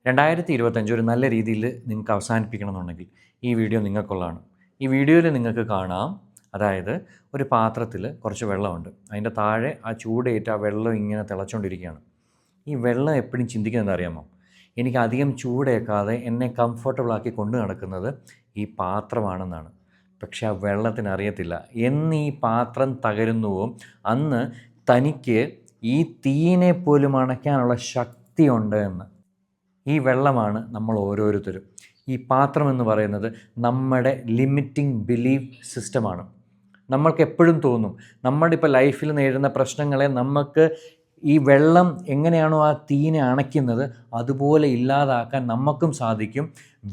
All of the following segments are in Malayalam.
2025 ഒരു നല്ല രീതിയിൽ നിങ്ങൾക്ക് അവസാനിപ്പിക്കണമെന്നുണ്ടെങ്കിൽ ഈ വീഡിയോ നിങ്ങൾക്കുള്ളതാണ്. ഈ വീഡിയോയിൽ നിങ്ങൾക്ക് കാണാം, അതായത് ഒരു പാത്രത്തിൽ കുറച്ച് വെള്ളമുണ്ട്. അതിൻ്റെ താഴെ ആ ചൂടേറ്റ് ആ വെള്ളം ഇങ്ങനെ തിളച്ചുകൊണ്ടിരിക്കുകയാണ്. ഈ വെള്ളം എപ്പോഴും ചിന്തിക്കുന്നത് അറിയാമോ? എനിക്ക് അധികം ചൂടേക്കാതെ എന്നെ കംഫർട്ടബിളാക്കി കൊണ്ടു നടക്കുന്നത് ഈ പാത്രമാണെന്നാണ്. പക്ഷെ ആ വെള്ളത്തിന് അറിയത്തില്ല, എന്ന് ഈ പാത്രം തകരുന്നുവോ അന്ന് തനിക്ക് ഈ തീയിനെ പോലും അണയ്ക്കാനുള്ള ശക്തിയുണ്ട് എന്ന്. ഈ വെള്ളമാണ് നമ്മൾ ഓരോരുത്തരും. ഈ പാത്രം എന്ന് പറയുന്നത് നമ്മുടെ ലിമിറ്റിംഗ് ബിലീഫ് സിസ്റ്റമാണ്. നമ്മൾക്ക് എപ്പോഴും തോന്നും, നമ്മുടെ ഇപ്പോൾ ലൈഫിൽ നേരിടുന്ന പ്രശ്നങ്ങളെ നമുക്ക് ഈ വെള്ളം എങ്ങനെയാണോ ആ തീനെ അണയ്ക്കുന്നത് അതുപോലെ ഇല്ലാതാക്കാൻ നമുക്കും സാധിക്കും.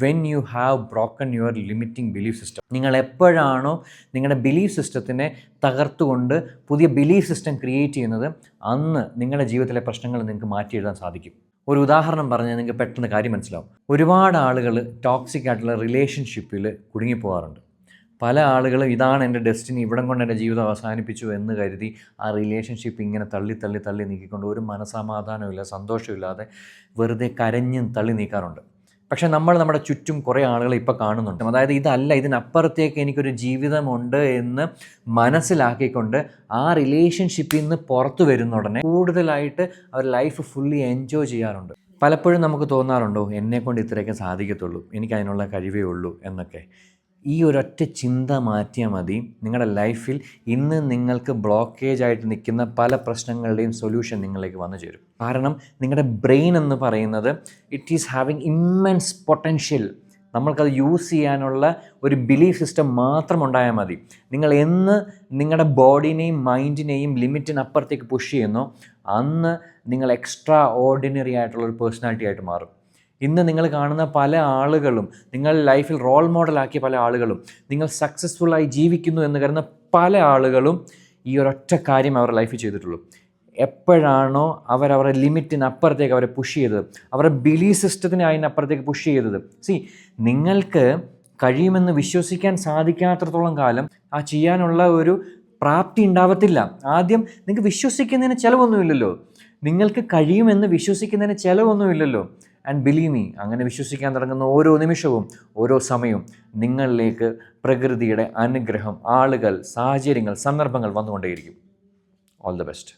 When you have broken your limiting belief system. നിങ്ങൾ എപ്പോഴാണോ നിങ്ങളുടെ ബിലീഫ് സിസ്റ്റത്തിനെ തകർത്തുകൊണ്ട് പുതിയ ബിലീഫ് സിസ്റ്റം ക്രിയേറ്റ് ചെയ്യുന്നത്, അന്ന് നിങ്ങളുടെ ജീവിതത്തിലെ പ്രശ്നങ്ങൾ നിങ്ങൾക്ക് മാറ്റിയെഴുതാൻ സാധിക്കും. ഒരു ഉദാഹരണം പറഞ്ഞാൽ നിങ്ങൾക്ക് പെട്ടെന്ന് കാര്യം മനസ്സിലാവും. ഒരുപാട് ആളുകൾ ടോക്സിക് ആയിട്ടുള്ള റിലേഷൻഷിപ്പിൽ കുടുങ്ങിപ്പോകാറുണ്ട്. പല ആളുകളും ഇതാണ് എൻ്റെ ഡെസ്റ്റിനി, ഇവിടം കൊണ്ട് എൻ്റെ ജീവിതം അവസാനിപ്പിച്ചു എന്ന് കരുതി ആ റിലേഷൻഷിപ്പ് ഇങ്ങനെ തള്ളി നീക്കിക്കൊണ്ട് ഒരു മനസ്സമാധാനമില്ല, സന്തോഷമില്ലാതെ വെറുതെ കരഞ്ഞും തള്ളി നീക്കാറുണ്ട്. പക്ഷേ നമ്മൾ നമ്മുടെ ചുറ്റും കുറേ ആളുകളെ ഇപ്പോൾ കാണുന്നുണ്ട്. അതായത് ഇതല്ല, ഇതിനപ്പുറത്തേക്ക് എനിക്കൊരു ജീവിതമുണ്ട് എന്ന് മനസ്സിലാക്കിക്കൊണ്ട് ആ റിലേഷൻഷിപ്പിൽ നിന്ന് പുറത്തു വരുന്ന ഉടനെ കൂടുതലായിട്ട് അവർ ലൈഫ് ഫുള്ളി എൻജോയ് ചെയ്യാറുണ്ട്. പലപ്പോഴും നമുക്ക് തോന്നാറുണ്ടോ, എന്നെക്കൊണ്ട് ഇത്രയൊക്കെ സാധിക്കത്തുള്ളൂ, എനിക്കതിനുള്ള കഴിവേ ഉള്ളൂ എന്നൊക്കെ. ഈ ഒരൊറ്റ ചിന്ത മാറ്റിയാൽ മതി, നിങ്ങളുടെ ലൈഫിൽ ഇന്ന് നിങ്ങൾക്ക് ബ്ലോക്കേജ് ആയിട്ട് നിൽക്കുന്ന പല പ്രശ്നങ്ങളുടെയും സൊല്യൂഷൻ നിങ്ങളിലേക്ക് വന്നു ചേരും. കാരണം നിങ്ങളുടെ ബ്രെയിൻ എന്ന് പറയുന്നത് it is having immense potential. നമ്മൾക്കത് യൂസ് ചെയ്യാനുള്ള ഒരു ബിലീഫ് സിസ്റ്റം മാത്രം ഉണ്ടായാൽ മതി. നിങ്ങൾ എന്ന് നിങ്ങളുടെ ബോഡിനെയും മൈൻഡിനെയും ലിമിറ്റിനപ്പുറത്തേക്ക് പുഷ് ചെയ്യുന്നോ അന്ന് നിങ്ങൾ എക്സ്ട്രാ ഓർഡിനറി ആയിട്ടുള്ളൊരു പേഴ്സണാലിറ്റി ആയിട്ട് മാറും. ഇന്ന് നിങ്ങൾ കാണുന്ന പല ആളുകളും, നിങ്ങൾ ലൈഫിൽ റോൾ മോഡലാക്കിയ പല ആളുകളും, നിങ്ങൾ സക്സസ്ഫുള്ളായി ജീവിക്കുന്നു എന്ന് കരുതുന്ന പല ആളുകളും ഈ ഒരൊറ്റ കാര്യം അവരുടെ ലൈഫിൽ ചെയ്തിട്ടുള്ളൂ. എപ്പോഴാണോ അവരവരുടെ ലിമിറ്റിനപ്പുറത്തേക്ക് അവരെ പുഷ് ചെയ്തത്, അവരുടെ ബിലീഫ് സിസ്റ്റത്തിനെ അതിനപ്പുറത്തേക്ക് പുഷ് ചെയ്തത്. നിങ്ങൾക്ക് കഴിയുമെന്ന് വിശ്വസിക്കാൻ സാധിക്കാത്തടത്തോളം കാലം ആ ചെയ്യാനുള്ള ഒരു പ്രാപ്തി ഉണ്ടാവത്തില്ല. ആദ്യം നിങ്ങൾക്ക് വിശ്വസിക്കുന്നതിന് ചിലവൊന്നുമില്ലല്ലോ, നിങ്ങൾക്ക് കഴിയുമെന്ന് വിശ്വസിക്കുന്നതിന് ചിലവൊന്നുമില്ലല്ലോ. ആൻഡ് ബിലീവ് മീ, അങ്ങനെ വിശ്വസിക്കാൻ തുടങ്ങുന്ന ഓരോ നിമിഷവും ഓരോ സമയവും നിങ്ങളിലേക്ക് പ്രകൃതിയുടെ അനുഗ്രഹം, ആളുകൾ, സാഹചര്യങ്ങൾ, സന്ദർഭങ്ങൾ വന്നുകൊണ്ടേയിരിക്കും. All the best.